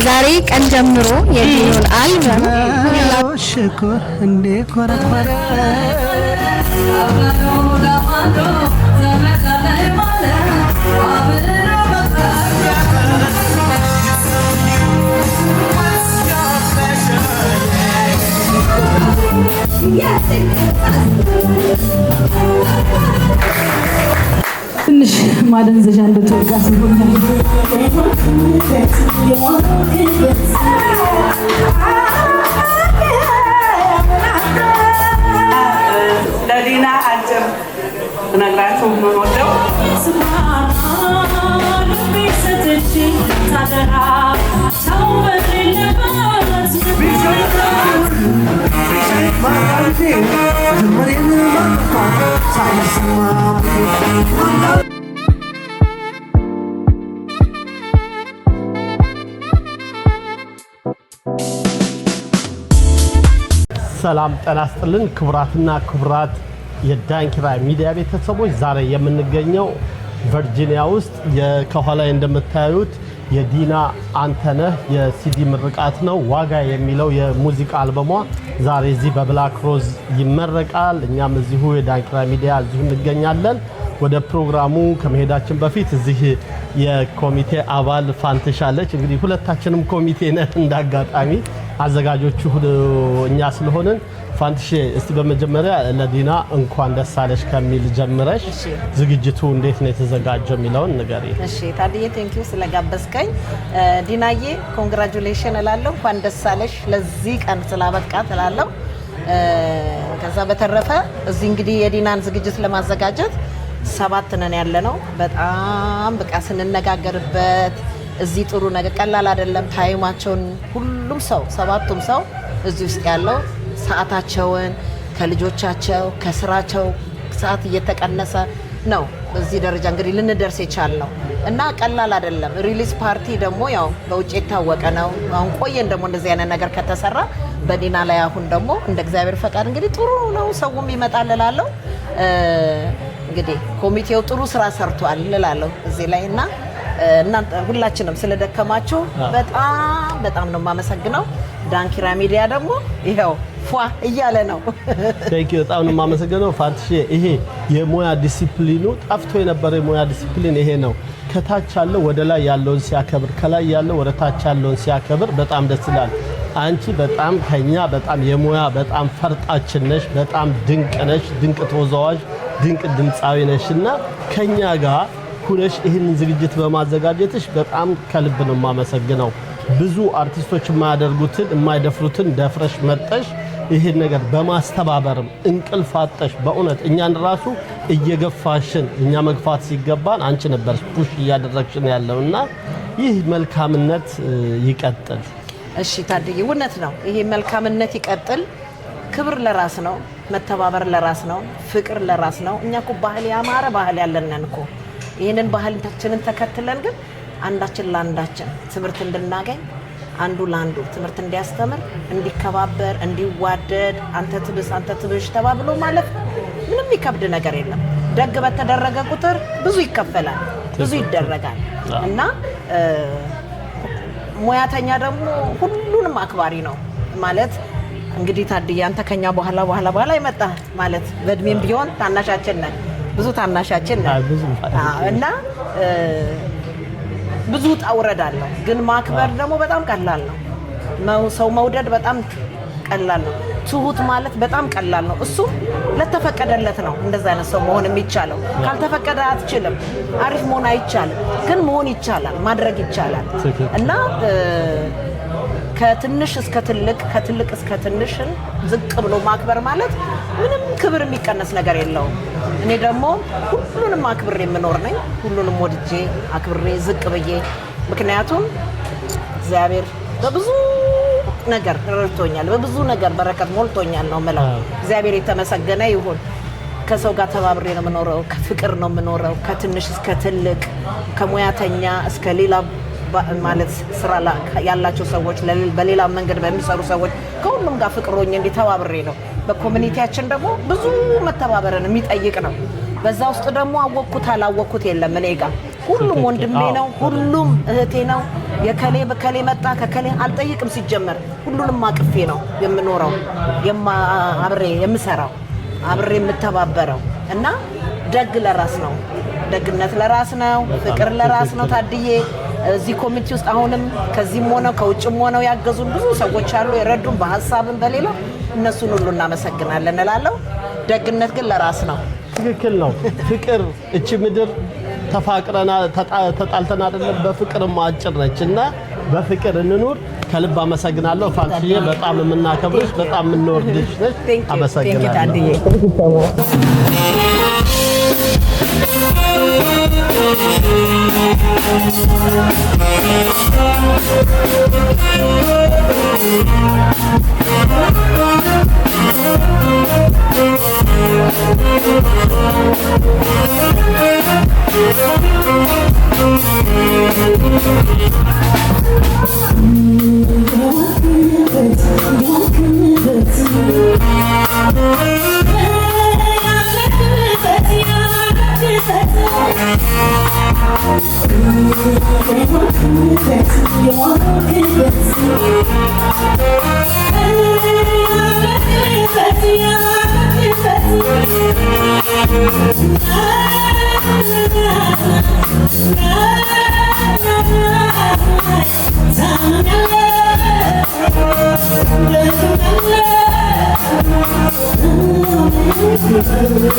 ከዛሬ ቀን ጀምሮ የዲኑን አልበም ሽኩር እንዴ ኮረኮረ ትንሽ ማደንዘዣ እንደተወጋ ሲሆን ለዲና አጭር ነግራችሁ ምን ወደው ሰላም ጤና ይስጥልን ክቡራትና ክቡራት የዳንኪራ ሚዲያ ቤተሰቦች ዛሬ የምንገኘው ቨርጂኒያ ውስጥ ከኋላ እንደምታዩት የዲና አንተነህ የሲዲ ምርቃት ነው። ዋጋ የሚለው የሙዚቃ አልበሟ ዛሬ እዚህ በብላክ ሮዝ ይመረቃል። እኛም እዚሁ የዳንኪራ ሚዲያ እዚሁ እንገኛለን። ወደ ፕሮግራሙ ከመሄዳችን በፊት እዚህ የኮሚቴ አባል ፋንትሻለች። እንግዲህ ሁለታችንም ኮሚቴ ነን እንዳጋጣሚ አዘጋጆቹ እኛ ስለሆነን ፋንትሽ እስቲ በመጀመሪያ ለዲና እንኳን ደስ አለሽ ከሚል ጀምረሽ ዝግጅቱ እንዴት ነው የተዘጋጀው የሚለውን ንገሪ። እሺ ታዲያ ቴንኪው ስለጋበዝከኝ ዲናዬ ኮንግራቹሌሽን እላለሁ። እንኳን ደስ አለሽ ለዚህ ቀን ስላበቃት እላለሁ። ከዛ በተረፈ እዚህ እንግዲህ የዲናን ዝግጅት ለማዘጋጀት 7 ነን ያለነው። በጣም በቃ ስንነጋገርበት እዚህ ጥሩ ነገር ቀላል አይደለም። ታይማቸውን ሁሉም ሰው 7ቱም ሰው እዚህ ውስጥ ያለው ሰዓታቸውን ከልጆቻቸው ከስራቸው ሰዓት እየተቀነሰ ነው እዚህ ደረጃ እንግዲህ ልንደርስ የቻልነው እና ቀላል አይደለም። ሪሊዝ ፓርቲ ደግሞ ያው በውጭ የታወቀ ነው። አሁን ቆየን ደግሞ እንደዚህ አይነት ነገር ከተሰራ በዲና ላይ አሁን ደግሞ እንደ እግዚአብሔር ፈቃድ እንግዲህ ጥሩ ነው ሰውም ይመጣል እላለሁ። እንግዲህ ኮሚቴው ጥሩ ስራ ሰርቷል እላለሁ እዚህ ላይ እና እናንተ ሁላችንም ስለደከማችሁ በጣም ነው የማመሰግነው። ዳንኪራ ሚዲያ ደግሞ ይሄው ፏ እያለ ነው። ቴንኪው በጣም ነው የማመሰግነው ፋንትሽ። ይሄ የሙያ ዲሲፕሊኑ ጠፍቶ የነበረ የሙያ ዲሲፕሊን ይሄ ነው። ከታች ያለው ወደ ላይ ያለውን ሲያከብር፣ ከላይ ያለው ወደ ታች ያለውን ሲያከብር በጣም ደስ ይላል። አንቺ በጣም ከኛ በጣም የሙያ በጣም ፈርጣችን ነሽ። በጣም ድንቅ ነሽ፣ ድንቅ ተወዛዋዥ፣ ድንቅ ድምፃዊ ነሽና ከኛ ጋር ሁነሽ ይህንን ዝግጅት በማዘጋጀትሽ በጣም ከልብ ነው የማመሰግነው። ብዙ አርቲስቶች የማያደርጉትን የማይደፍሩትን ደፍረሽ መጠሽ ይህን ነገር በማስተባበርም እንቅልፍ አጠሽ በእውነት እኛን ራሱ እየገፋሽን እኛ መግፋት ሲገባን አንቺ ነበርሽ ፑሽ እያደረግሽን ያለውና ይህ መልካምነት ይቀጥል። እሺ ታዲያ እውነት ነው። ይሄ መልካምነት ይቀጥል። ክብር ለራስ ነው፣ መተባበር ለራስ ነው፣ ፍቅር ለራስ ነው። እኛ እኮ ባህል ያማረ ባህል ያለንን እኮ ይሄንን ባህላችንን ተከትለን ግን አንዳችን ለአንዳችን ትምህርት እንድናገኝ አንዱ ለአንዱ ትምህርት እንዲያስተምር እንዲከባበር እንዲዋደድ አንተ ትብሽ ተባብሎ ማለት ምንም ይከብድ ነገር የለም። ደግ በተደረገ ቁጥር ብዙ ይከፈላል፣ ብዙ ይደረጋል እና ሙያተኛ ደግሞ ሁሉንም አክባሪ ነው ማለት እንግዲህ ታዲያ አንተ ከኛ በኋላ ይመጣ ማለት በእድሜም ቢሆን ታናሻችን ነን፣ ብዙ ታናሻችን ነን እና ብዙ ታውረዳለሁ። ግን ማክበር ደግሞ በጣም ቀላል ነው። ሰው መውደድ በጣም ቀላል ነው። ትሁት ማለት በጣም ቀላል ነው። እሱ ለተፈቀደለት ነው እንደዛ አይነት ሰው መሆን የሚቻለው። ካልተፈቀደ አትችልም። አሪፍ መሆን አይቻልም፣ ግን መሆን ይቻላል፣ ማድረግ ይቻላል እና ከትንሽ እስከ ትልቅ ከትልቅ እስከ ትንሽን ዝቅ ብሎ ማክበር ማለት ምንም ክብር የሚቀነስ ነገር የለውም። እኔ ደግሞ ሁሉንም አክብሬ የምኖር ነኝ። ሁሉንም ወድጄ አክብሬ ዝቅ ብዬ ምክንያቱም እግዚአብሔር በብዙ ነገር ረድቶኛል፣ በብዙ ነገር በረከት ሞልቶኛል ነው የምለው። እግዚአብሔር የተመሰገነ ይሁን። ከሰው ጋር ተባብሬ ነው የምኖረው፣ ከፍቅር ነው የምኖረው፣ ከትንሽ እስከ ትልቅ ከሙያተኛ እስከ ሌላ ማለት ስራ ያላቸው ሰዎች በሌላ መንገድ በሚሰሩ ሰዎች ከሁሉም ጋር ፍቅር ሆኜ እንዲተባብሬ ነው። በኮሚኒቲያችን ደግሞ ብዙ መተባበርን የሚጠይቅ ነው። በዛ ውስጥ ደግሞ አወቅኩት አላወቅኩት የለም። እኔ ጋር ሁሉም ወንድሜ ነው፣ ሁሉም እህቴ ነው፣ የከሌ በከሌ መጣ ከከሌ አልጠይቅም ሲጀመር ሁሉንም አቅፌ ነው የምኖረው አብሬ የምሰራው አብሬ የምተባበረው እና ደግ ለራስ ነው ደግነት ለራስ ነው ፍቅር ለራስ ነው ታድዬ እዚህ ኮሚቴ ውስጥ አሁንም ከዚህም ሆነ ከውጭም ሆነው ያገዙን ብዙ ሰዎች አሉ የረዱን በሐሳብም በሌላ እነሱን ሁሉ እናመሰግናለን እላለሁ ደግነት ግን ለራስ ነው ትክክል ነው ፍቅር እቺ ምድር ተፋቅረና ተጣልተና አይደለም በፍቅርም አጭር ነችና በፍቅር እንኑር ከልብ አመሰግናለሁ ፋንትዬ በጣም የምናከብርሽ በጣም የምንወድሽ ነሽ አመሰግናለሁ I'm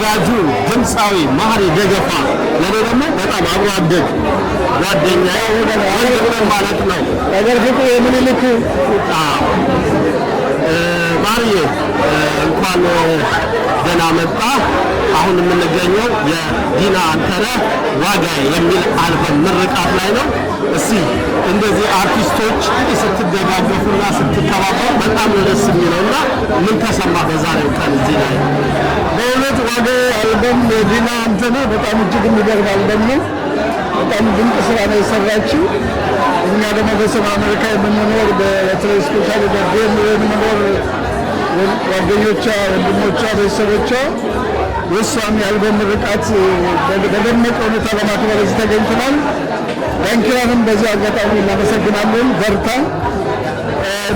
ተወዳጁ ድምፃዊ መሀሪ ደገፋ ለኔ ደግሞ በጣም አብሮ አደግ ጓደኛዬ ወንድም ማለት ነው። ነገር ግን የምንልክ ማሪዬ እንኳን ደህና መጣ። አሁን የምንገኘው የዲና አንተነህ ዋጋዬ የሚል አልበም ምርቃት ላይ ነው። እስቲ እንደዚህ አርቲስቶች ስትደጋገፉና ስትተባበሩ በጣም ነው ደስ የሚለውና ምን ተሰማ በዛሬው ቀን እዚህ ላይ? በእውነት ዋጋዬ አልበም የዲና አንተነህ በጣም እጅግ የሚገርም አልበም ነው። በጣም ድንቅ ስራ ነው የሰራችው። እኛ ደግሞ በሰሜን አሜሪካ የምንኖር በተለይ ስፔሻሊ በዴንቨር የምንኖር ጓደኞቿ፣ ወንድሞቿ፣ ቤተሰቦቿ የእሷን የአልበም ምርቃት በደመቀ ሁኔታ ለማክበር እዚህ ተገኝተናል። ዳንኪራንም በዚህ አጋጣሚ እናመሰግናለን። በርታ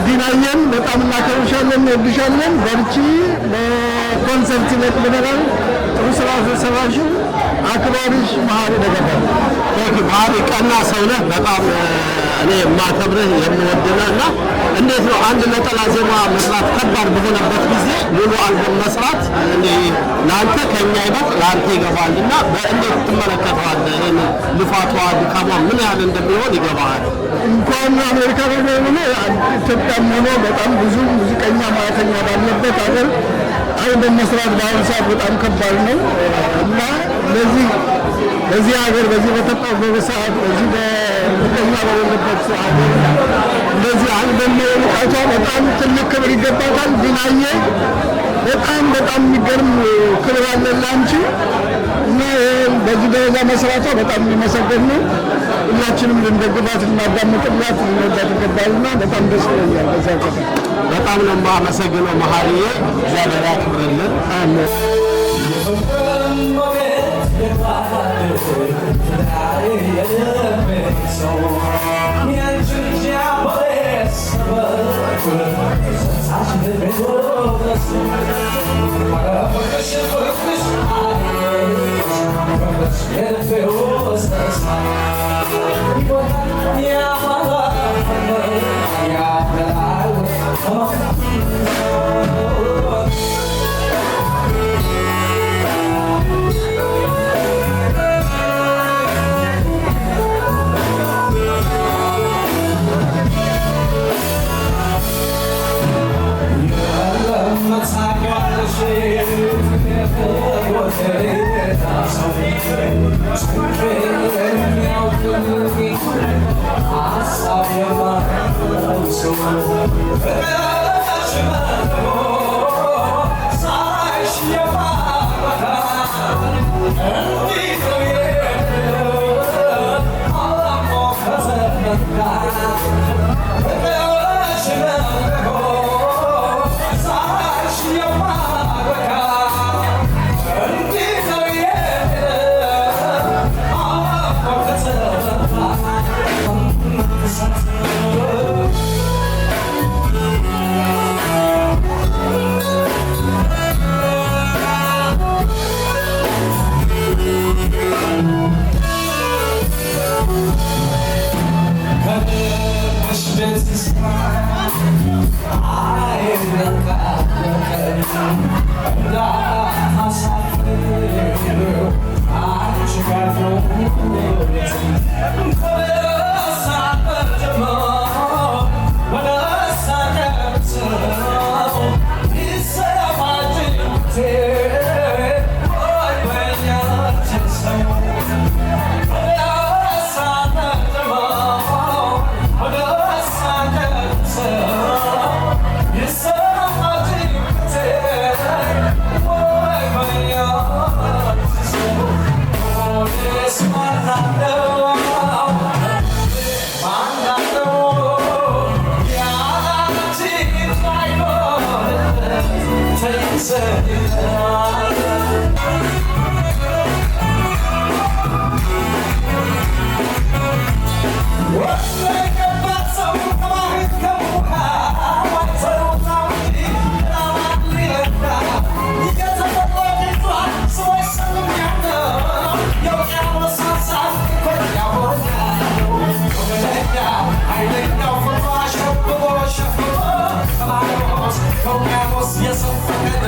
ዲናዬን በጣም እናከብርሻለን፣ እንወድሻለን። በርቺ። በኮንሰርት ይለቅልናል። ጥሩ ስራ ስለሰራሽው አክባሪሽ መሀሪ ደገፋ። መሀሪ ቀና ሰው ነህ። በጣም እኔ የማከብርህ የምወድህ እና እንዴት ነው አንድ ነጠላ ዜማ መስራት ከባድ በሆነበት ጊዜ ሙሉ አልበም መስራት እንዴ ለአንተ ከኛ ይበልጥ ለአንተ ይገባል እና በእንዴት ትመለከተዋለህ? ይሄን ልፋቷ ድካሟ ምን ያህል እንደሚሆን ይገባሃል? እንኳን አሜሪካ ሆኖ ኢትዮጵያም ሆኖ በጣም ብዙ ሙዚቀኛ ሙያተኛ ባለበት ሀገር አልበም መስራት በአሁኑ ሰዓት በጣም ከባድ ነው እና በዚህ ሀገር በዚህ በተጣበበ ሰዓት በዚህ በሙዚቀኛ በሌለበት ሀገር እንደዚህ አልበም መውጣቷ በጣም ትልቅ ክብር ይገባታል። ዲናዬ በጣም የሚገርም ክብር አለን ላንቺ እና በዚህ ደረጃ መስራቷ በጣም የሚመሰገን ነው። ሁላችንም ልንደግፋት፣ ልናዳምጥላት፣ ልንወዳት ይገባልና በጣም ደስ ይለኛል። በዛ በጣም ነው የማመሰግነው መሀሪዬ። እግዚአብሔር ያክብርልን። አሜን።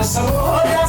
Yes, I'm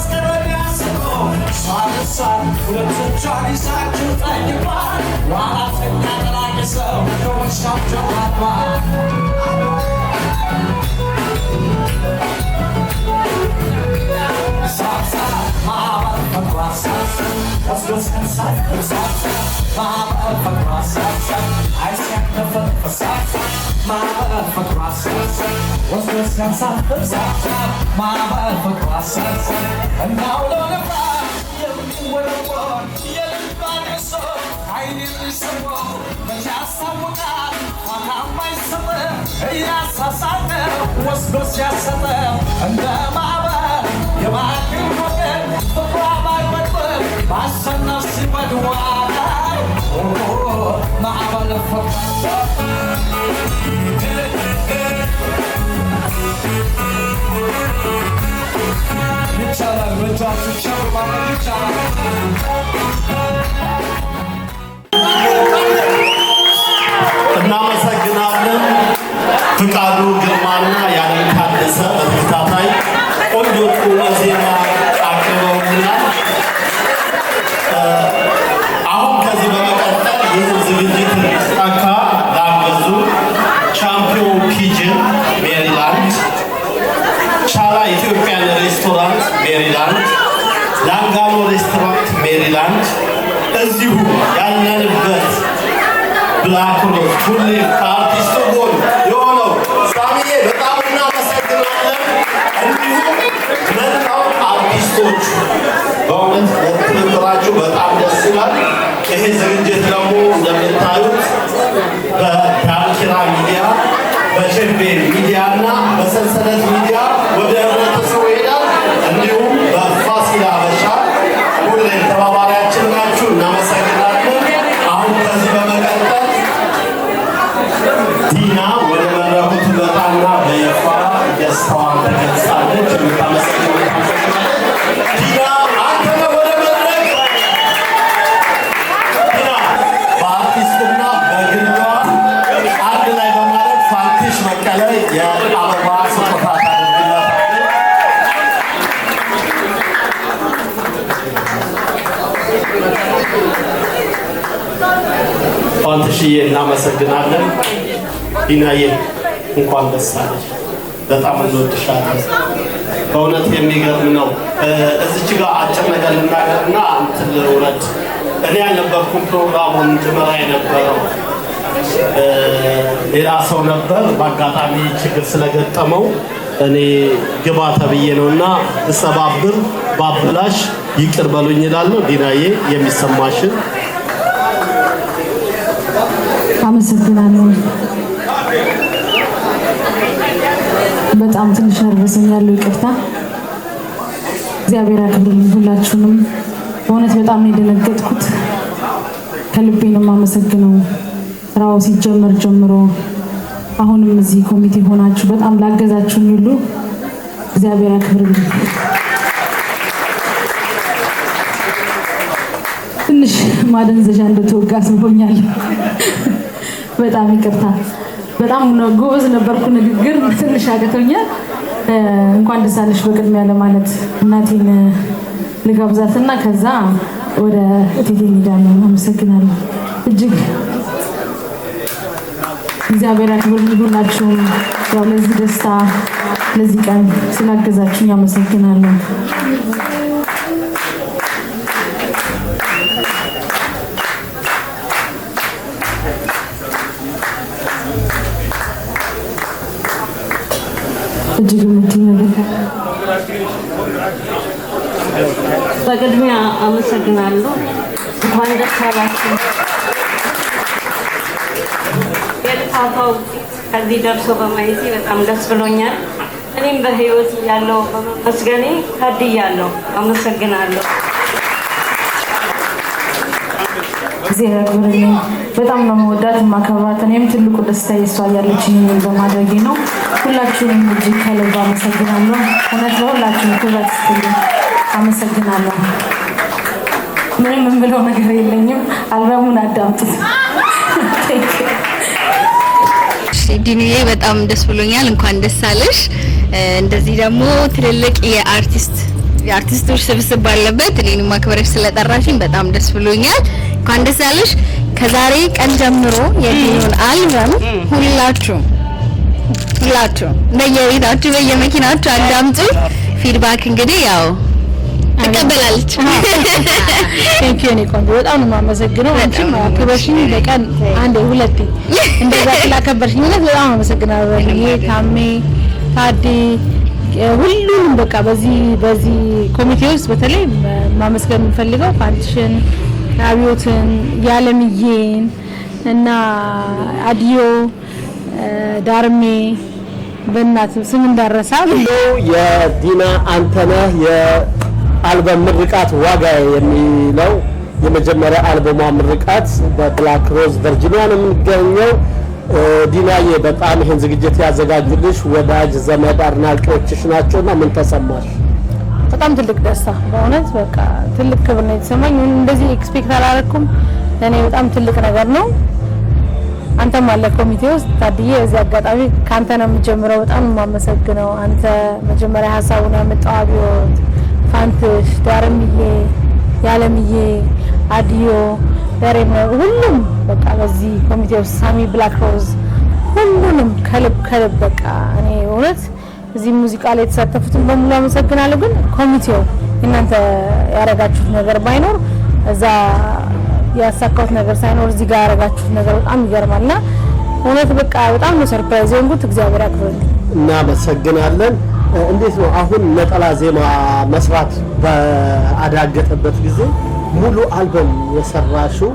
እናመሰግናለን። ፍቃዱ ግርማና ያለም ታደሰ በተከታታይ ቆንጆ ቁም ዜማ አቅርበውልናል። አሁን ከዚህ በመቀጠል ይህን ዝግጅት ጠካ ላገዙ ቻምፒዮን ኪችን ሜሪላንድ፣ ቻላ ኢትዮጵያን ሬስቶራንት ሜሪላንድ፣ ላንጋኖ ሬስቶራንት ሜሪላንድ፣ እዚሁ ያለንበት ብላክ ሮዝ ሁሌ ከአርቲስቱ ጎን የሆነው ሳሚዬ በጣም እናመሰግናለን። እንዲሁም መላው አርቲስቶች በእውነት ለትብብራችሁ በጣም ደስ ይላል። ይሄ ዝግጅት ደግሞ እንደምታዩት በዳንኪራ ሚዲያ፣ በሸቤ ሚዲያ እና በሰንሰለት ሚዲያ ወደ ህብረተሰቡ ይሄዳል። እንዲሁም በፋሲል አበሻ ሁሌ ተባባሪያችን ናችሁ፣ እናመሰግናለን። አሁን ከዚህ በመቀጠል ዲና ወደ መድረኩ ትመጣና በይፋ ደስታዋን ትገልጻለች። ዲና አንተ ነህ ወደ መድረክ። ዲና በአርቲስትና በግሏ አንድ ላይ በማለት ፋንትሽ በቀለ የአበባ ስጦታ ታደርግላታለች። ፋንትሽዬ እናመሰግናለን። ዲናዬ እንኳን ደስ አለሽ። በጣም እንወድሻለን። በእውነት የሚገርም ነው። እዚች ጋር አጭር ነገር ልናገርና እንትን ልውረድ። እኔ ያልነበርኩም ፕሮግራሙን ጅመራ የነበረው ሌላ ሰው ነበር። በአጋጣሚ ችግር ስለገጠመው እኔ ግባ ተብዬ ነውና እሰባብር ባብላሽ ይቅር በሉኝ እላለሁ። ዲናዬ የሚሰማሽን አመሰግናለሁ። በጣም ትንሽ ነርቨሰኛለሁ፣ ይቅርታ። እግዚአብሔር ያክብርልኝ ሁላችሁንም። በእውነት በጣም ነው የደነገጥኩት። ከልቤ ነው የማመሰግነው። ስራው ሲጀመር ጀምሮ አሁንም እዚህ ኮሚቴ ሆናችሁ በጣም ላገዛችሁኝ ሁሉ እግዚአብሔር ያክብርልኝ። ትንሽ ማደንዘዣ እንደተወጋ ስቦኛል። በጣም ይቅርታ። በጣም ጎበዝ ነበርኩ፣ ንግግር ትንሽ አቅቶኛል። እንኳን ደስ አለሽ በቅድሚያ ለማለት እናቴን ልጋብዛትና ከዛ ወደ እቴቴ እንሄዳለን። አመሰግናለሁ እጅግ እግዚአብሔር ያክብርልኝ ሁላችሁም። ያው ለዚህ ደስታ ለዚህ ቀን ስላገዛችሁኝ አመሰግናለሁ። እጅግ በቅድሚያ አመሰግናለሁ። እንኳን ደስ አላችሁ። የልፋታው ከዚህ ደርሶ በማየቴ በጣም ደስ ብሎኛል። እኔም በህይወት ያለው በመስገኔ ታድያለሁ። አመሰግናለሁ። እግዚአብሔር ያክብርልኝ። በጣም ነው መወዳት ማከብራት። እኔም ትልቁ ደስታ የሷ ያለችኝ በማድረጌ ነው። ሁላችሁንም እጅግ ከልብ አመሰግናለሁ። እውነት ለሁላችሁም ክብረት ስትልኝ አመሰግናለሁ። ምንም የምለው ነገር የለኝም። አልበሙን አዳምጡት። ዲኒዬ በጣም ደስ ብሎኛል። እንኳን ደስ አለሽ። እንደዚህ ደግሞ ትልልቅ የአርቲስት የአርቲስቶች ስብስብ ባለበት እኔንም ማክበረሽ ስለጠራሽኝ በጣም ደስ ብሎኛል። እንኳን ደስ ያለሽ። ከዛሬ ቀን ጀምሮ የዲኑን አልበም ሁላችሁ በየቤታችሁ በየመኪናችሁ አዳምጡ። ፊድባክ እንግዲህ ያው ተቀበላለች። ቴንክ ዩ ኒኮን በጣም ነው የማመሰግነው። አንቺም አክብረሽኝ በቀን አንዴ ሁለቴ እንደዛ ስላከበርሽኝ በጣም አመሰግናለሁ። ይሄ ታሜ ታዲ ሁሉንም በቃ በዚህ ኮሚቴ ውስጥ በተለይ ማመስገን የምፈልገው ፋንትሽን፣ አብዮትን፣ ያለምዬን እና አዲዮ ዳርሜ በእናት ስም እንዳረሳ የዲና አንተነህ የአልበም ምርቃት ዋጋ የሚለው የመጀመሪያ አልበሟ ምርቃት በብላክ ሮዝ ቨርጂኒያ ነው የሚገኘው። ዲናዬ በጣም ይሄን ዝግጅት ያዘጋጁልሽ ወዳጅ ዘመድ አድናቂዎችሽ ናቸውና ምን ተሰማሽ? በጣም ትልቅ ደስታ በእውነት በቃ ትልቅ ክብር ነው የተሰማኝ። እንደዚህ ኤክስፔክት አላደረኩም። ለኔ በጣም ትልቅ ነገር ነው። አንተም አለ ኮሚቴ ውስጥ ታድዬ እዚህ አጋጣሚ ካንተ ነው የምጀምረው። በጣም የማመሰግነው አንተ መጀመሪያ ሀሳቡን ያመጣው አብዮት፣ ፋንትሽ፣ ዳርምዬ፣ ያለምዬ፣ አዲዮ ደሬም ሁሉም በቃ በዚህ ኮሚቴ ውስጥ ሳሚ ብላክ ሮዝ ሁሉንም ከልብ በቃ እኔ እውነት እዚህ ሙዚቃ ላይ የተሳተፉትን በሙሉ አመሰግናለሁ። ግን ኮሚቴው እናንተ ያረጋችሁት ነገር ባይኖር እዛ ያሳካውት ነገር ሳይኖር እዚህ ጋር ያረጋችሁት ነገር በጣም ይገርማልና እውነት በቃ በጣም ነው ሰርፕራይዝ የሆንኩት። እግዚአብሔር ያክብርልኝ። እናመሰግናለን። እንዴት ነው አሁን ነጠላ ዜማ መስራት በአዳገተበት ጊዜ ሙሉ አልበም የሰራሽው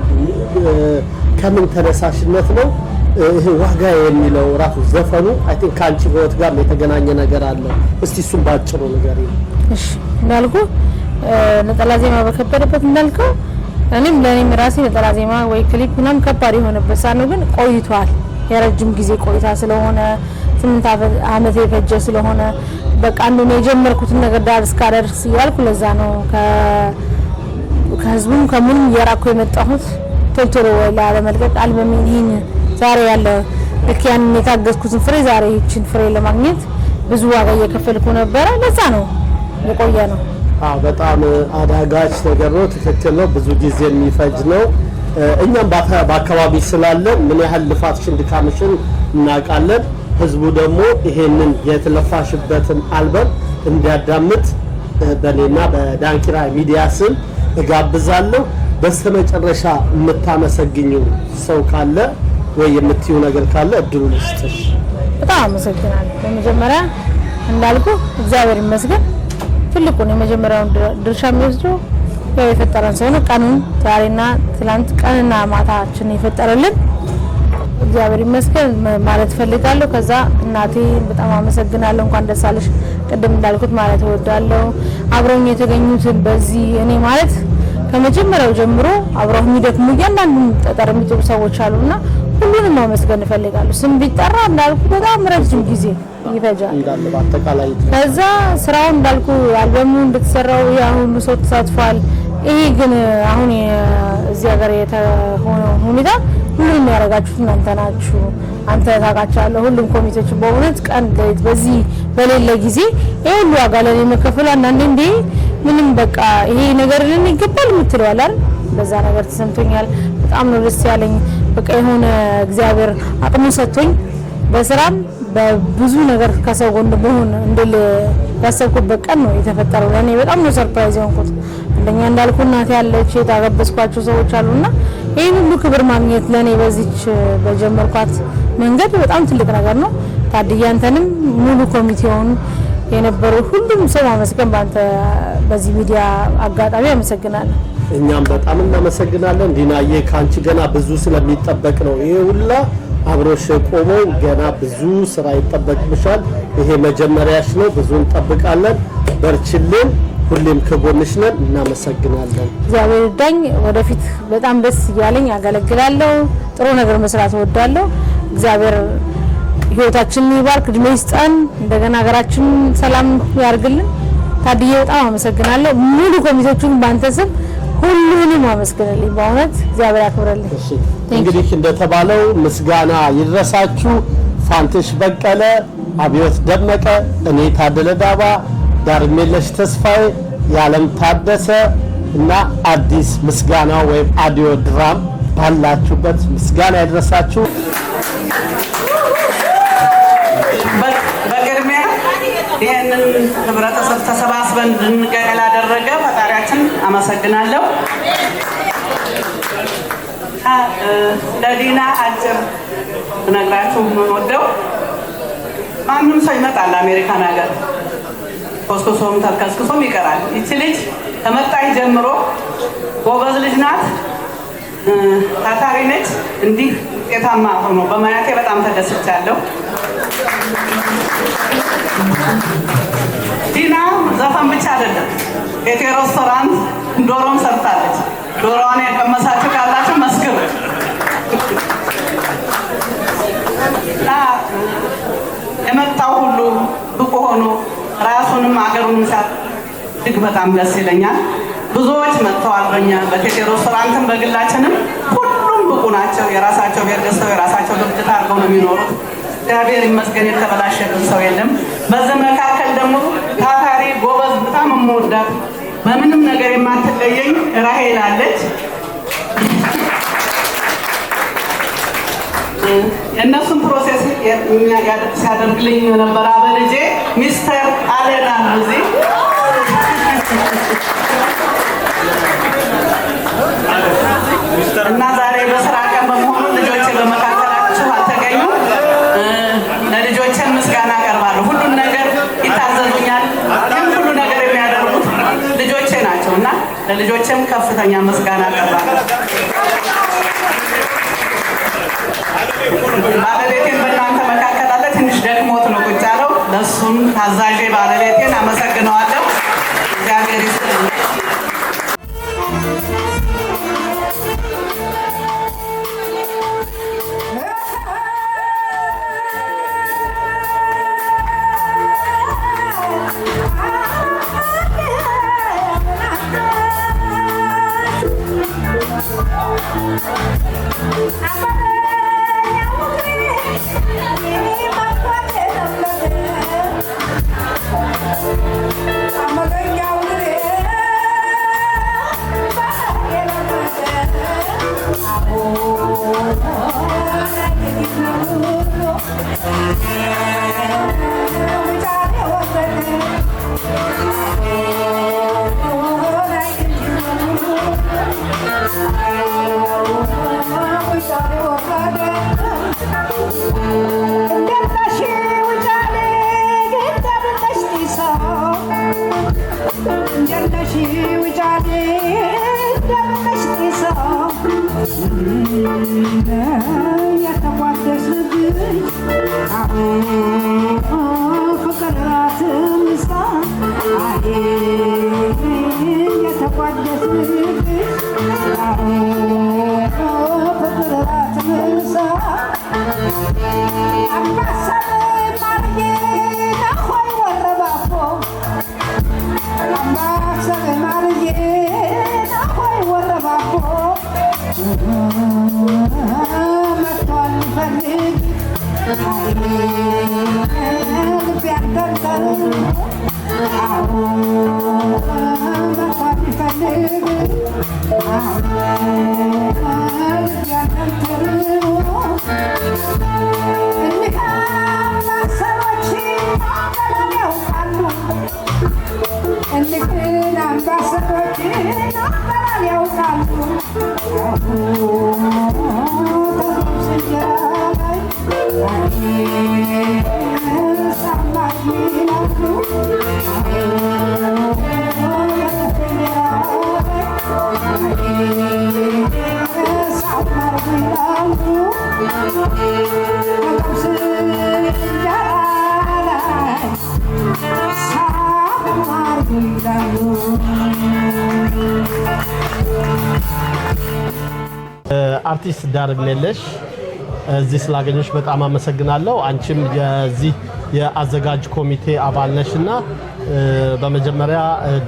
ከምን ተነሳሽነት ነው? ይሄ ዋጋ የሚለው ራሱ ዘፈኑ አይ ቲንክ ካንቺ ህይወት ጋር የተገናኘ ነገር አለ። እስቲ እሱን ባጭሩ ንገሪኝ። እሺ እንዳልኩ ነጠላ ዜማ በከበደበት እንዳልከው እኔም ለኔም ራሴ ነጠላ ዜማ ወይ ክሊፕ ምናምን ከባድ የሆነበት ሳነው ግን ቆይቷል። የረጅም ጊዜ ቆይታ ስለሆነ 8 ዓመት የፈጀ ስለሆነ በቃ አንዱ ነው የጀመርኩትን ነገር ዳር እስካደርስ ያልኩ ለዛ ነው ከህዝቡም ከምንም የራኩ የመጣሁት ቶሎ ለመልቀቅ አልበሜን ይሄን ዛሬ ያለ ልክ ያንን የታገዝኩትን ፍሬ ዛሬ ይችን ፍሬ ለማግኘት ብዙ ዋጋ እየከፈልኩ ነበረ። ለዛ ነው የቆየ ነው። በጣም አዳጋች ነገር ነው። ትክክል ነው። ብዙ ጊዜ የሚፈጅ ነው። እኛም በአካባቢ ስላለን ምን ያህል ልፋትሽን ድካምሽን እናውቃለን። ህዝቡ ደግሞ ይሄንን የተለፋሽበትን አልበም እንዲያዳምጥ በኔና በዳንኪራ ሚዲያ ስም እጋብዛለሁ። በስተመጨረሻ የምታመሰግኙ ሰው ካለ ወይ የምትዩ ነገር ካለ እድሉን ልስጥሽ። በጣም አመሰግናለሁ። በመጀመሪያ እንዳልኩ እግዚአብሔር ይመስገን ትልቁን የመጀመሪያውን ድርሻ የሚወስደው የፈጠረን ሰው ነው። ቀኑን ዛሬና ትላንት ቀንና ማታችን የፈጠረልን እግዚአብሔር ይመስገን ማለት ፈልጋለሁ። ከዛ እናቴ በጣም አመሰግናለሁ። እንኳን ደስ አለሽ ቅድም እንዳልኩት ማለት እወዳለሁ። አብረውኝ የተገኙትን በዚህ እኔ ማለት ከመጀመሪያው ጀምሮ አብረው የሚደክሙ እያንዳንዱን ጠጠር የሚጥሉ ሰዎች አሉና ሁሉንም ማመስገን እፈልጋለሁ። ስም ቢጠራ እንዳልኩ በጣም ረጅም ጊዜ ይፈጃል። ከዛ ስራው እንዳልኩ አልበሙ እንድትሰራው ያ ሁሉ ሰው ተሳትፏል። ይሄ ግን አሁን እዚህ ሀገር የተሆነው ሁኔታ ሁሉም ያረጋችሁት እናንተ ናችሁ። አንተ ታውቃቸዋለህ። ሁሉም ኮሚቴዎች በእውነት ቀን ሌሊት በዚህ በሌለ ጊዜ ይሄ ሁሉ ዋጋ ለኔ መከፈሉ አንዳንዴ እንዴ ምንም በቃ ይሄ ነገር ለኔ ይገባል የምትለው አይደል? በዛ ነገር ተሰምቶኛል። በጣም ነው ደስ ያለኝ። በቃ የሆነ እግዚአብሔር አቅሙ ሰጥቶኝ በስራም በብዙ ነገር ከሰው ጎን መሆን እንደል ያሰብኩበት ቀን ነው የተፈጠረው። ለኔ በጣም ነው ሰርፕራይዝ የሆንኩት። አንደኛ እንዳልኩ እናቴ ያለች የታገበስኳቸው ሰዎች አሉና ይሄን ሁሉ ክብር ማግኘት ለኔ በዚች በጀመርኳት መንገድ በጣም ትልቅ ነገር ነው። ታድያ አንተንም ሙሉ ኮሚቴውን የነበሩ ሁሉም ሰው ማመስገን ባንተ በዚህ ሚዲያ አጋጣሚ አመሰግናለሁ። እኛም በጣም እናመሰግናለን። ዲናዬ ካንቺ ገና ብዙ ስለሚጠበቅ ነው ይሄ ሁላ አብሮሽ ቆሞ ገና ብዙ ስራ ይጠበቅብሻል። ይሄ መጀመሪያሽ ነው። ብዙ እንጠብቃለን። በርችልን። ሁሌም ከጎንሽ ነን። እናመሰግናለን። እግዚአብሔር ይርዳኝ። ወደፊት በጣም ደስ እያለኝ አገለግላለሁ። ጥሩ ነገር መስራት እወዳለሁ። እግዚአብሔር ህይወታችንን ይባርክ፣ እድሜ ይስጠን፣ እንደገና ሀገራችን ሰላም ያርግልን። ታድዬ በጣም አመሰግናለሁ። ሙሉ ኮሚቴዎቹን ባንተ ስም ሁሉንም አመስግናለሁ። በእውነት እግዚአብሔር ያክብርልኝ። እሺ እንግዲህ እንደተባለው ምስጋና ይድረሳችሁ። ፋንትሽ በቀለ፣ አብዮት ደመቀ፣ እኔ ታደለ ዳባ፣ ዳርሜለሽ ተስፋዬ፣ የዓለም ታደሰ እና አዲስ ምስጋና ወይም አዲዮ ድራም ባላችሁበት ምስጋና ይድረሳችሁ። በቅድሚያ ይህንን ህብረተሰብ ተሰባስበን እንድንገኝ ላደረገ ፈጣሪያችን አመሰግናለሁ። ለዲና አጭር ነግራችሁ የምንወደው ማንም ሰው ይመጣል አሜሪካን ሀገር ኮስኮሶም ተከስክሶም ይቀራል። ይቺ ልጅ ከመጣች ጀምሮ ጎበዝ ልጅ ናት፣ ታታሪ ነች። እንዲህ ውጤታማ ሆኖ በማየቴ በጣም ተደስቻለሁ። ዲና ዘፈን ብቻ አይደለም፣ የቴ ሬስቶራንት ዶሮም ሰርታለች። ዶሮዋን የቀመሳችሁ ካላችሁ መስክሩ። የመጣው ሁሉ ብቁ ሆኖ ራሱንም አገሩንም እጅግ በጣም ደስ ይለኛል። ብዙዎች መጥተዋል። በእኛ በቴቴ ሬስቶራንትም በግላችንም ሁሉም ብቁ ናቸው። የራሳቸው ቤት ገዝተው የራሳቸው ድርጅት አድርገው ነው የሚኖሩት። እግዚአብሔር ይመስገን የተበላሸብን ሰው የለም። በዚህ መካከል ደግሞ ታታሪ ጎበዝ፣ በጣም የምወዳት በምንም ነገር የማትለየኝ ራሄል አለች። የእነሱን ፕሮሴስ ሲያደርግልኝ የነበረ አበልጄ ሚስተር አለና ነው እዚህ እና ዛሬ በስራ ቀን በመሆኑ ልጆቼ በመካከላችሁ አልተገኙም። ለልጆቼን ምስጋና አቀርባለሁ። ሁሉን ነገር ይታዘዙኛል። ግን ሁሉ ነገር የሚያደርጉት ልጆቼ ናቸው እና ለልጆቼም ከፍተኛ ምስጋና አቀርባለሁ። ባለቤቴን በእናንተ መካከል አለ። ትንሽ ደክሞት ነው ቁጭ ያለው። ለእሱም ታዛዤ ባለቤቴን አመሰግነዋለሁ። እግዚአብሔር ይስጥልኝ። አርቲስት ዳርግነሽ እዚህ ስላገኘሽ በጣም አመሰግናለሁ። አንቺም የዚህ የአዘጋጅ ኮሚቴ አባል ነሽና በመጀመሪያ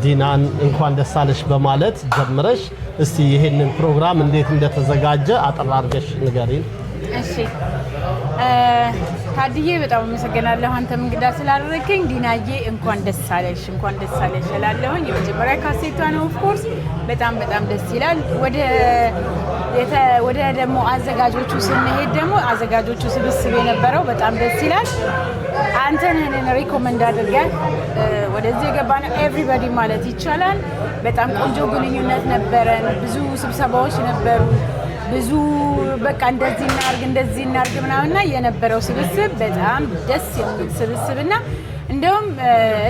ዲናን እንኳን ደስ አለሽ በማለት ጀምረሽ እስቲ ይሄንን ፕሮግራም እንዴት እንደተዘጋጀ አጠር አድርገሽ ንገሪን። እሺ ታድዬ በጣም አመሰግናለሁ አንተም እንግዳ ስላደረከኝ። ዲናዬ እንኳን ደስ አለሽ እላለሁኝ። የመጀመሪያ ካሴቷ ነው ኦፍ ኮርስ በጣም ደስ ይላል። ወደ ደግሞ አዘጋጆቹ ስንሄድ ደግሞ አዘጋጆቹ ስብስብ የነበረው በጣም ደስ ይላል። አንተን ሪኮመንድ አድርገህ ወደዚህ የገባነው ኤቭሪባዲ ማለት ይቻላል። በጣም ቆንጆ ግንኙነት ነበረን። ብዙ ስብሰባዎች ነበሩ። ብዙ በቃ እንደዚህ እናርግ ምናምንና የነበረው ስብስብ በጣም ደስ የሚል ስብስብና እንደውም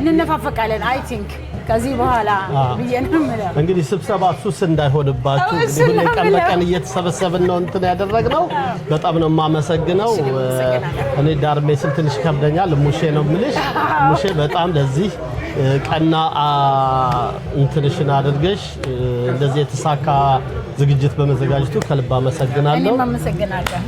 እንነፋፈቃለን አይ ቲንክ ከዚህ በኋላ ብየንም ነው። እንግዲህ ስብሰባ ሱስ እንዳይሆንባችሁ እንግዲህ ቀን በቀን እየተሰበሰብን ነው እንትን ያደረግነው። በጣም ነው የማመሰግነው። እኔ ዳርሜ ስል ትንሽ ከብደኛል። ሙሼ ነው የምልሽ። ሙሼ በጣም ለዚህ ቀና እንትንሽን አድርገሽ እንደዚህ የተሳካ ዝግጅት በመዘጋጀቱ ከልብ አመሰግናለሁ። እኔም አመሰግናለሁ።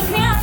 I'm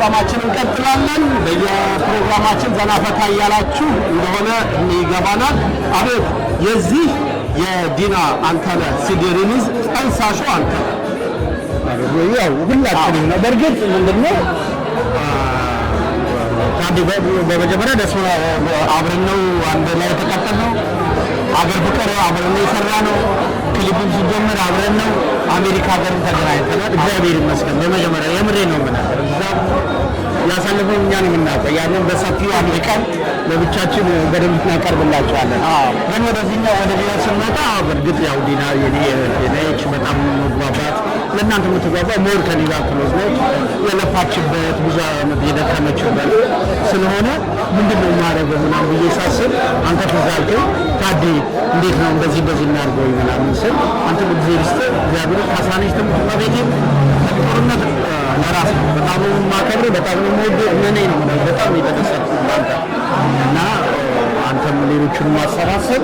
ፕሮግራማችንን እንቀጥላለን። በየፕሮግራማችን ዘና ፈታ እያላችሁ እንደሆነ ይገባናል። አቤት የዚህ የዲና አንተነህ ሲዲ ሪሊዝ ጠንሳሹ አንተ ያው ሁላችንም ነው። በእርግጥ ምንድነው ታዲ በመጀመሪያ ደስ አብረን ነው አንድ ላይ ተቀጠልነው። አገር ፍቅር አብረን ነው የሰራነው። ክሊፑን ሲጀምር አብረን ነው። አሜሪካ ሀገር ተገናኝተናል። እግዚአብሔር ይመስገን። በመጀመሪያ የምሬ ነው የምናገረው። እዛ ያሳለፈው እኛን የምናውቀው ያንን በሰፊው አሜሪካን ለብቻችን በደንብ እናቀርብላቸዋለን። ግን ወደዚህኛው ወደ ዲና ስንመጣ በእርግጥ ያው ዲና የኔች በጣም መግባባት ለእናንተ የምትጓጓ ሞር ከሌላ ክሎዝ ነች። የለፋችበት ብዙ ዓመት የደከመችበት ስለሆነ ምንድነው የማደርገው ምናምን ብዬ ሳስብ አንተ ትዝ አልከኝ። ታዲ እንዴት ነው እንደዚህ እናድርገው ምናምን ስል አንተ ጊዜ ውስጥ እግዚአብሔር ካሳነች ትምህርት ቤት ጦርነት ለራስ በጣም ማከብር በጣም ሞድ እኔ ነው በጣም የተደሰትኩት አንተ እና አንተም ሌሎችን ማሰባሰብ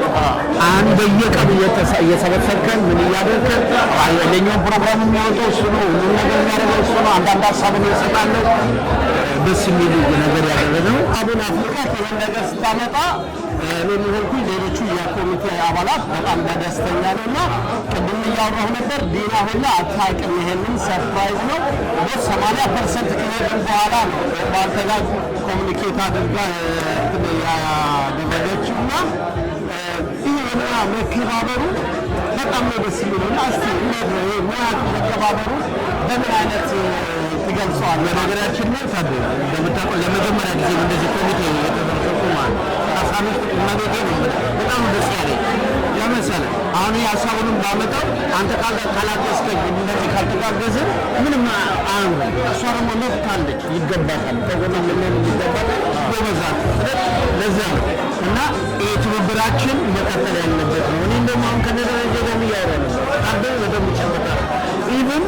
አንድ በየቀኑ እየሰበሰብከን ምን እያደረግን ለኛው ፕሮግራም የሚያወጣው እሱ ነው። ሁሉ ነገር የሚያደርገው እሱ ነው። አንዳንድ ሀሳብን ይሰጣለሁ። ደስ የሚል ነገር ያደረገው አቡነ አፍሪካ ይሄን ነገር ስታመጣ እኔም ሆንኩኝ ሌሎቹ የኮሚቴ አባላት በጣም ደስተኛ ነውና ቅድም እያወራሁ ነበር። ዲና ሁላ አታውቅም። ይሄንን ሰርፕራይዝ ነው። 80% ከሄድን በኋላ ነው ባንተ ጋር ኮሚኒኬት አድርጋ ያደረገችውና ይሄና መከባበሩ በጣም ነው ደስ የሚለውና እስቲ ሙያ መከባበሩ በምን አይነት ትገልጸዋል? በነገራችን ላይ ታዲያ እንደምታውቀው ለመጀመሪያ ጊዜ እንደዚህ ኮሚቴ የተደረገው ማለት ታሳለፍ ማለቴ ነው። በጣም ደስ ያለኝ ለምሳሌ አሁን ሀሳቡንም ባመጣው አንተ ካላገዝከኝ እንደዚህ ካልተጋገዘ ምንም አሁን እሷ ደግሞ ለፍታለች ይገባታል። ተጎና ምን ይገባል ይበዛል። ለዛ እና ይሄ ትብብራችን መቀጠል ያለበት ነው። እኔ እንደውም አሁን ከነደረጀ ጋር እያወራሁ ነው። ታዲያ በደንብ ይጨምራል ኢቭን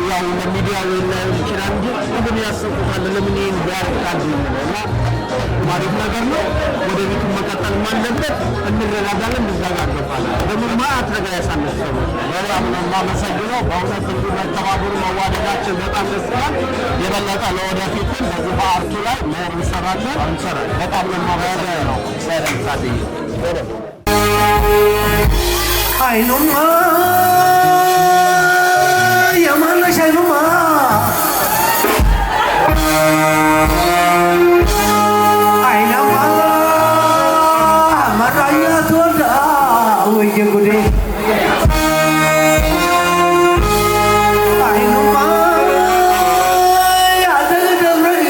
ያው ለሚዲያ ላይ ይችላል እንጂ ሁሉም ያሰብኩታል ለምን ይሄን ቢያርቃል እና ማለት ነገር ነው። ወደ ቤቱ መቀጠል ማለበት እንረዳዳለን። እንዘጋገፋለን ደግሞ ማአት ነገር ያሳነሰው በጣም ነው የማመሰግነው። በእውነት እንዲህ መተባበሩ መዋደዳችን በጣም ደስ ይላል። የበለጠ ለወደፊቱ በዚህ በአርቱ ላይ ሞር እንሰራለን። በጣም ነው የማመሰግነው። ሰላም አይኑማ የማነሽ አይኑማ አይናማ መራኛ ተወልዳ ወየ ጉዴ አይኑማ ያደግ ደብረኝ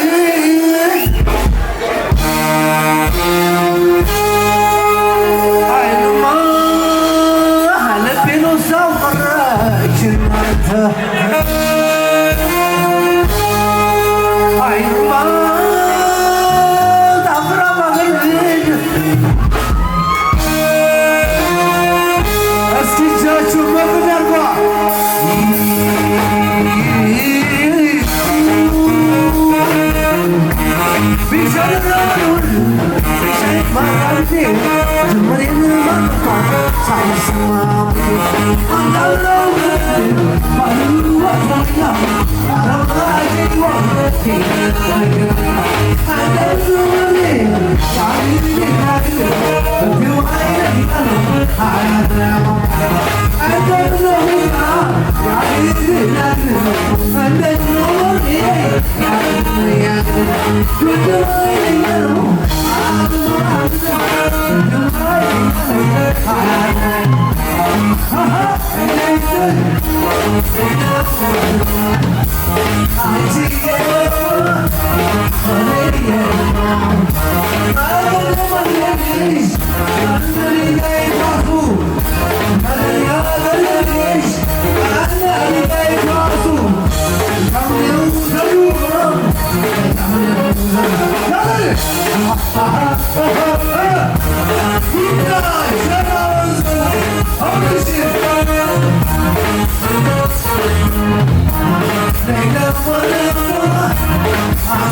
አይኑማ ልቤን ወስዳው ቀረች እናንተ አይኑማ ታፍራ ባገኝ እስኪ እጃችሁ በምን ያርጓ ቢሸርናሉን ቢሸት ማራርቴ ጅመሬን ማጥፋ ሳይስማ አንዳለው ባሉ ወጥኛ አረማጅ ወጥቴ አንዳሉን ያሪናክ በፊው አይነዲቃሉ አያድራማ አንዳሉና ያሪናክ አንዳሉን ያሪናክ I'm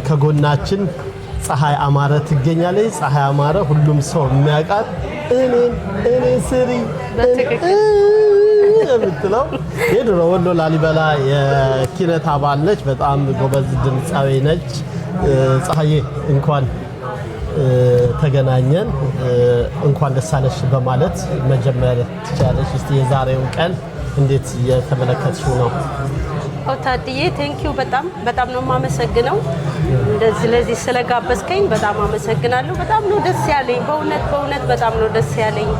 ከጎናችን ፀሐይ አማረ ትገኛለች። ፀሐይ አማረ ሁሉም ሰው የሚያውቃት እኔ ስሪ የምትለው የድሮ ወሎ ላሊበላ የኪነት አባል ነች። በጣም ጎበዝ ድምፃዊ ነች። ፀሐዬ እንኳን ተገናኘን፣ እንኳን ደስ አለሽ በማለት መጀመር ትችላለሽ። እስቲ የዛሬውን ቀን እንዴት የተመለከትሽው ነው? ታድዬ ቴንኪው በጣም ነው የማመሰግነው። እንደዚህ ለዚህ ስለጋበዝከኝ በጣም አመሰግናለሁ። በጣም ነው ደስ ያለኝ። በእውነት በጣም ነው ደስ ያለኝ።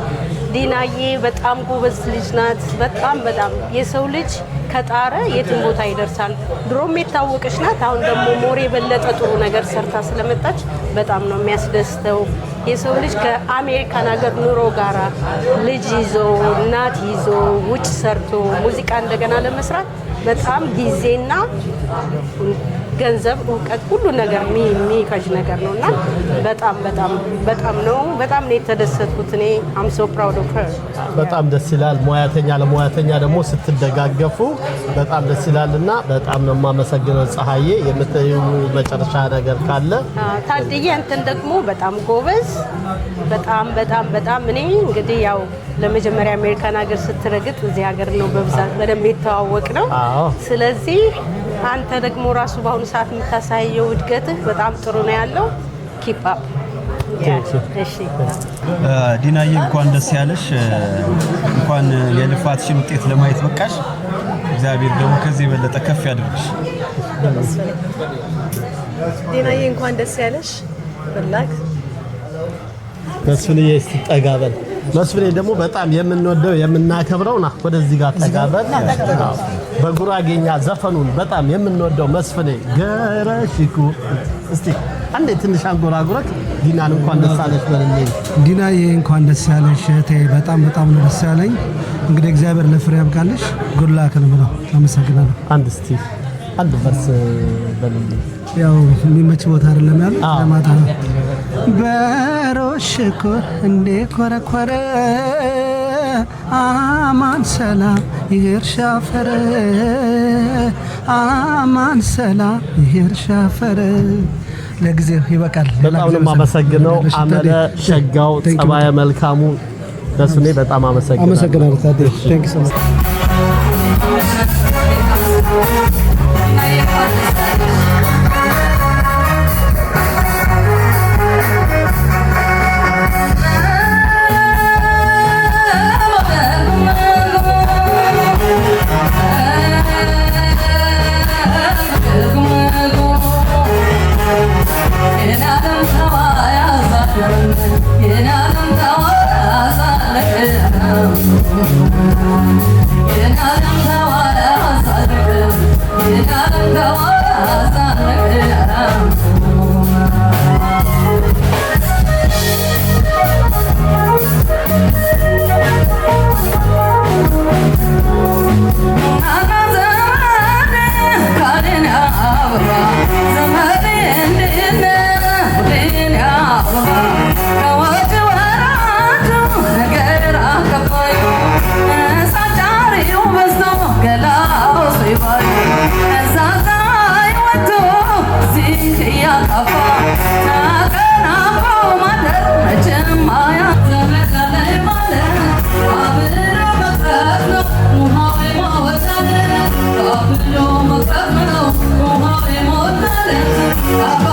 ዲናዬ በጣም ጎበዝ ልጅ ናት። በጣም የሰው ልጅ ከጣረ የትም ቦታ ይደርሳል። ድሮም የታወቀች ናት። አሁን ደግሞ ሞር የበለጠ ጥሩ ነገር ሰርታ ስለመጣች በጣም ነው የሚያስደስተው። የሰው ልጅ ከአሜሪካን ሀገር ኑሮ ጋራ ልጅ ይዞ እናት ይዞ ውጭ ሰርቶ ሙዚቃ እንደገና ለመስራት በጣም ጊዜና ገንዘብ እውቀት ሁሉ ነገር የሚፈጅ ነገር ነውና በጣም ነው የተደሰትኩት። እኔ አም ሶ ፕራውድ ኦፍ ሄር። በጣም ደስ ይላል። ሙያተኛ ለሙያተኛ ደግሞ ስትደጋገፉ በጣም ደስ ይላልና በጣም ነው የማመሰግነው። ፀሐዬ የምትዩ መጨረሻ ነገር ካለ? ታድዬ አንተን ደግሞ በጣም ጎበዝ በጣም እኔ እንግዲህ ያው ለመጀመሪያ አሜሪካን ሀገር ስትረግጥ እዚህ ሀገር ነው በብዛት በደንብ የተዋወቅ ነው። ስለዚህ አንተ ደግሞ ራሱ በአሁኑ ሰዓት የምታሳየው እድገትህ በጣም ጥሩ ነው ያለው። ኪፕ አፕ። እሺ ዲናዬ እንኳን ደስ ያለሽ፣ እንኳን የልፋትሽን ውጤት ለማየት በቃሽ። እግዚአብሔር ደግሞ ከዚህ የበለጠ ከፍ ያድርግሽ። ዲናዬ እንኳን ደስ ያለሽ። በላክ መስፍንዬ ስትጠጋበል መስፍኔ ደግሞ በጣም የምንወደው የምናከብረው ና ወደዚህ ጋር ተጋበል። በጉራጌኛ ዘፈኑን በጣም የምንወደው መስፍኔ ገረሽኩ። እስቲ አንዴ ትንሽ አንጎራጉረክ ዲናን እንኳን ደስ አለሽ በልልኝ። ዲናዬ እንኳን ደስ ያለሽ እህቴ። በጣም ነው ደስ ያለኝ። እንግዲህ እግዚአብሔር ለፍሬ ያብቃልሽ። ጉድላክ ነው ብለው አመሰግናለሁ። አንድ ቨርስ በልልኝ። ያው የሚመች ቦታ አይደለም ያለው ለማታ ነው። በሮሽኮ እንዴ ኮረኮረ አማን ሰላም ይርሻፈረ አማን ሰላም ይርሻፈረ። ለጊዜው ይበቃል። በጣም ነው የማመሰግነው። አመለ ሸጋው ጸባየ መልካሙ ደስኔ በጣም አመሰግናለሁ። ታዲያ ቴንክ ዩ ሶ ማች። Gala, so you buy. Oh,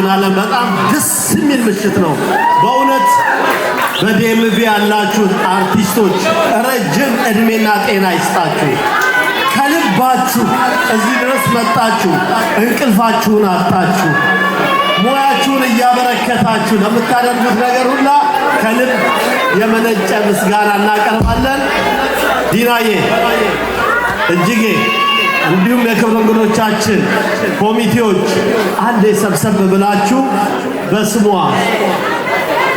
እናመሰግናለን። በጣም ደስ የሚል ምሽት ነው በእውነት። በዲኤምቪ ያላችሁ አርቲስቶች ረጅም እድሜና ጤና ይስጣችሁ። ከልባችሁ እዚህ ድረስ መጣችሁ፣ እንቅልፋችሁን አጣችሁ፣ ሙያችሁን እያበረከታችሁ ለምታደርጉት ነገር ሁላ ከልብ የመነጨ ምስጋና እናቀርባለን። ዲናዬ እጅጌ እንዲሁም የክብር እንግዶቻችን ኮሚቴዎች አንዴ ሰብሰብ ብላችሁ በስሟ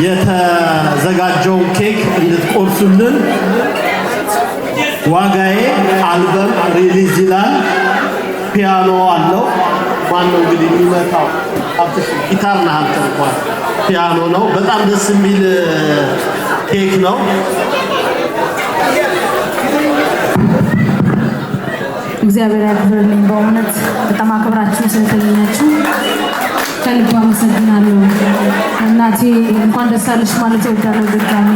የተዘጋጀውን ኬክ እንድትቆርሱልን። ዋጋዬ አልበም ሪሊዝ ይላል። ፒያኖ አለው። ማነው እንግዲህ የሚመታው? አብትሽ ጊታር ነው። አንተ እንኳን ፒያኖ ነው። በጣም ደስ የሚል ኬክ ነው። እግዚአብሔር ያክብርልኝ። በእውነት በጣም አክብራችሁ ስለተገኛችሁ ከልብ አመሰግናለሁ። እናቴ እንኳን ደስ አለሽ ማለት እወዳለሁ። ድጋሚ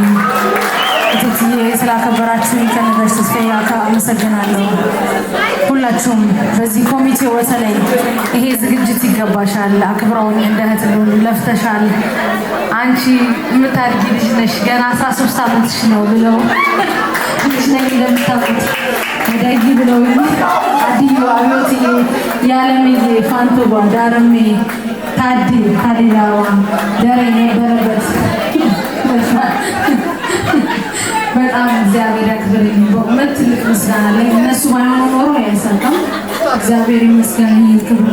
እትዬ ስላከበራችሁኝ ከነገር ተስፋዬ አመሰግናለሁ። ሁላችሁም በዚህ ኮሚቴው በተለይ ይሄ ዝግጅት ይገባሻል። አክብረውኝ እንደ እህት ለፍተሻል። አንቺ የምታድጊ ልጅ ነሽ፣ ገና 13 ዓመትሽ ነው ብለው ልጅ ነኝ እንደምታውቁት ወዳጊ ብለው አዲዮ አብዮትዬ ያለምዬ ፋንቶባ ዳርሜ ታዲ ካሊላዋ ደሬ ነበረበት። በጣም እግዚአብሔር ያክብርልኝ። በእውነት ትልቅ ምስጋና አለኝ። እነሱ ባይሆኑ ኖሮ አይሰራም። እግዚአብሔር ይመስገን ይህን ክብር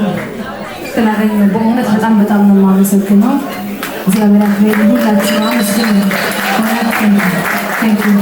ስላገኘሁ በእውነት በጣም በጣም ነው የማመሰግነው። እግዚአብሔር ያክብርልኝ። ሁላችሁ አመስግኑ። ቴንክ ዩ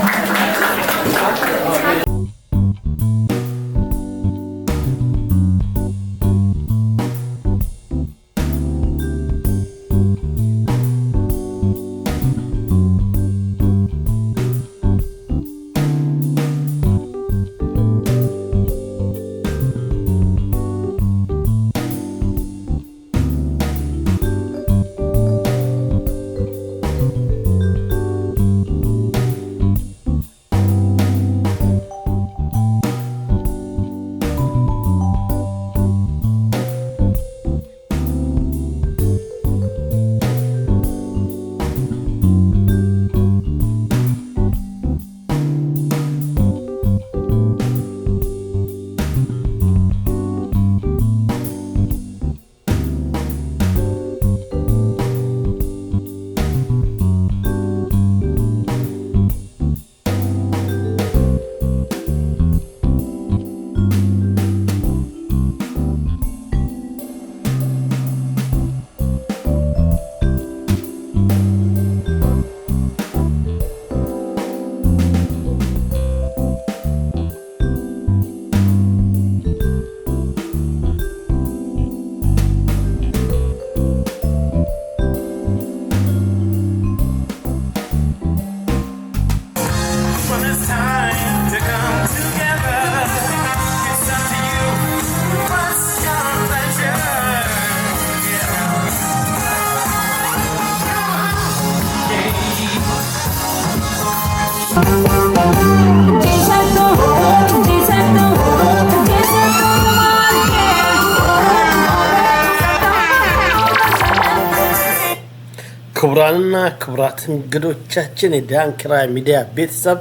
ክቡራንና ክቡራት እንግዶቻችን የዳንኪራ ሚዲያ ቤተሰብ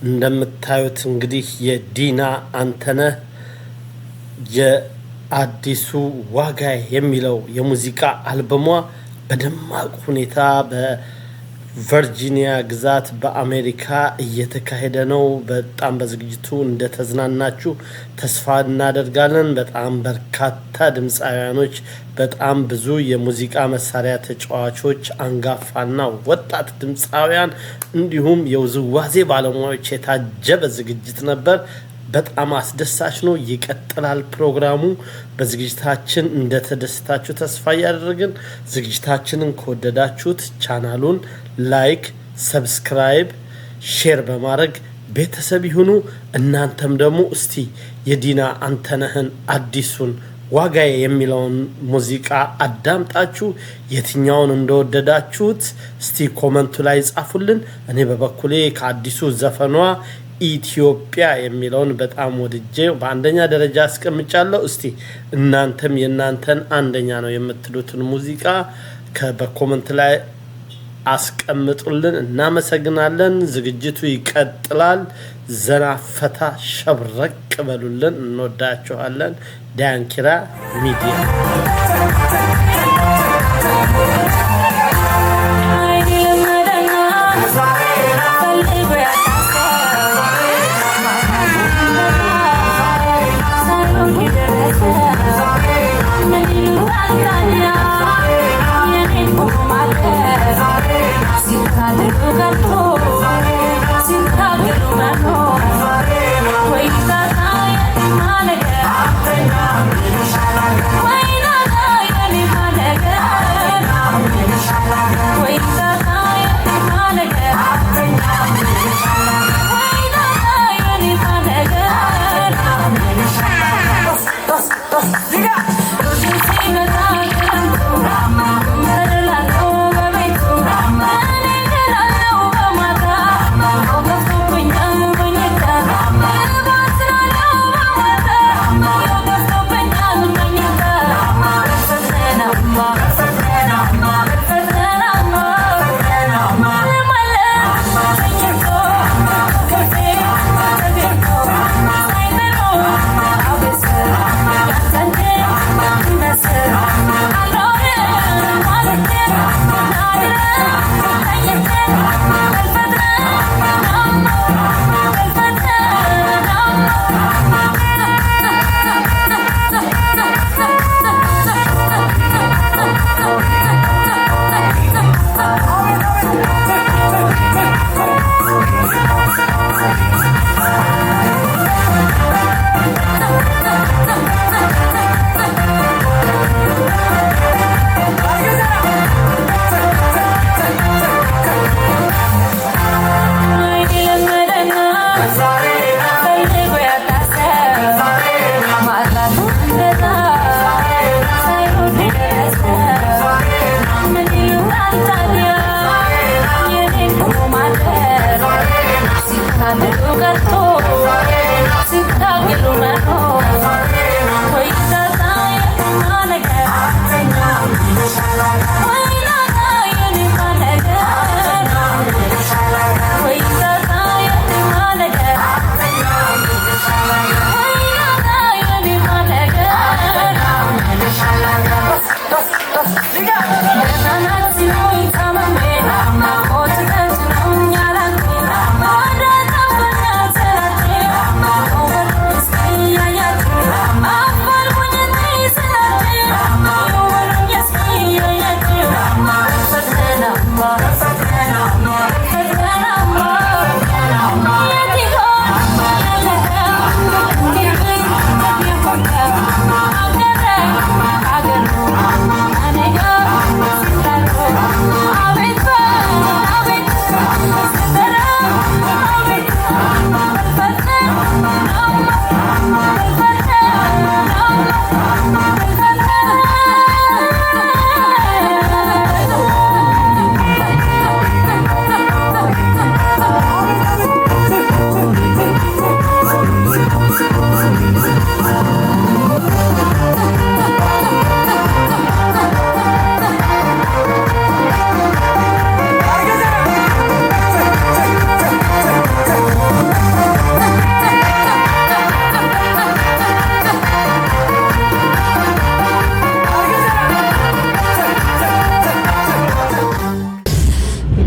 እንደምታዩት እንግዲህ የዲና አንተነህ የአዲሱ ዋጋዬ የሚለው የሙዚቃ አልበሟ በደማቅ ሁኔታ በቨርጂኒያ ግዛት በአሜሪካ እየተካሄደ ነው። በጣም በዝግጅቱ እንደተዝናናችሁ ተስፋ እናደርጋለን። በጣም በርካታ ድምፃውያኖች፣ በጣም ብዙ የሙዚቃ መሳሪያ ተጫዋቾች፣ አንጋፋና ወጣት ድምፃውያን እንዲሁም የውዝዋዜ ባለሙያዎች የታጀበ ዝግጅት ነበር። በጣም አስደሳች ነው። ይቀጥላል ፕሮግራሙ። በዝግጅታችን እንደተደሰታችሁ ተስፋ እያደረግን ዝግጅታችንን ከወደዳችሁት ቻናሉን ላይክ፣ ሰብስክራይብ፣ ሼር በማድረግ ቤተሰብ ይሁኑ። እናንተም ደግሞ እስቲ የዲና አንተነህን አዲሱን ዋጋዬ የሚለውን ሙዚቃ አዳምጣችሁ የትኛውን እንደወደዳችሁት እስቲ ኮመንቱ ላይ ጻፉልን። እኔ በበኩሌ ከአዲሱ ዘፈኗ ኢትዮጵያ የሚለውን በጣም ወድጄ በአንደኛ ደረጃ አስቀምጫለሁ። እስቲ እናንተም የናንተን አንደኛ ነው የምትሉትን ሙዚቃ በኮሜንት ላይ አስቀምጡልን። እናመሰግናለን። ዝግጅቱ ይቀጥላል። ዘና ፈታ ሸብረቅ በሉልን። እንወዳችኋለን። ዳንኪራ ሚዲያ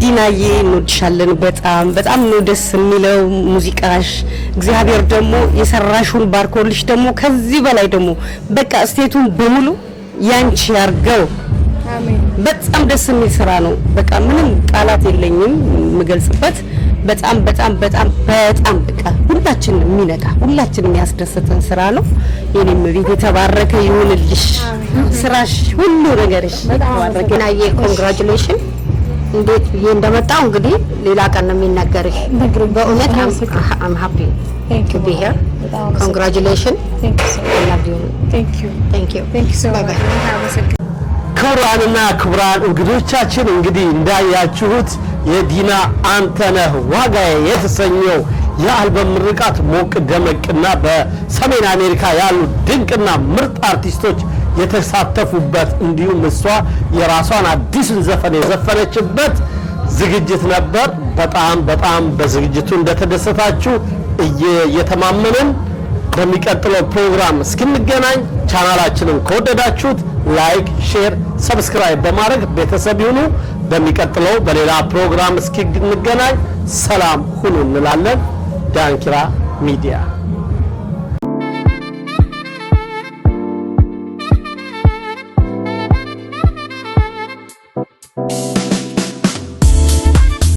ዲናዬ እንወድሻለን። በጣም ነው ደስ የሚለው ሙዚቃሽ። እግዚአብሔር ደግሞ የሰራሽውን ባርኮልሽ ደግሞ ከዚህ በላይ ደግሞ በቃ ስቴቱን በሙሉ ያንቺ ያርገው። አሜን። በጣም ደስ የሚል ስራ ነው። በቃ ምንም ቃላት የለኝም የምገልጽበት። በጣም በቃ ሁላችንም የሚነካ ሁላችንም ያስደስተን ስራ ነው። የኔም ቤት የተባረከ ይሁንልሽ። ስራሽ ሁሉ ነገርሽ የተባረከ። ዲናዬ ኮንግራቹሌሽን። እንዴት ብዬ እንደመጣው እንግዲህ ሌላ ቀን ነው የሚነገርሽ። በእውነት I'm happy to be here. Congratulations. Thank you so much. I love you. Thank you so much. ክቡራንና ክቡራን እንግዶቻችን እንግዲህ እንዳያችሁት የዲና አንተነህ ዋጋዬ የተሰኘው የአልበም ምርቃት ሞቅ ደመቅና በሰሜን አሜሪካ ያሉ ድንቅና ምርጥ አርቲስቶች የተሳተፉበት እንዲሁም እሷ የራሷን አዲስን ዘፈን የዘፈነችበት ዝግጅት ነበር። በጣም በዝግጅቱ እንደተደሰታችሁ እየተማመንን በሚቀጥለው ፕሮግራም እስክንገናኝ ቻናላችንን ከወደዳችሁት ላይክ፣ ሼር፣ ሰብስክራይብ በማድረግ ቤተሰብ ይሁኑ። በሚቀጥለው በሌላ ፕሮግራም እስክንገናኝ ሰላም ሁኑ እንላለን። ዳንኪራ ሚዲያ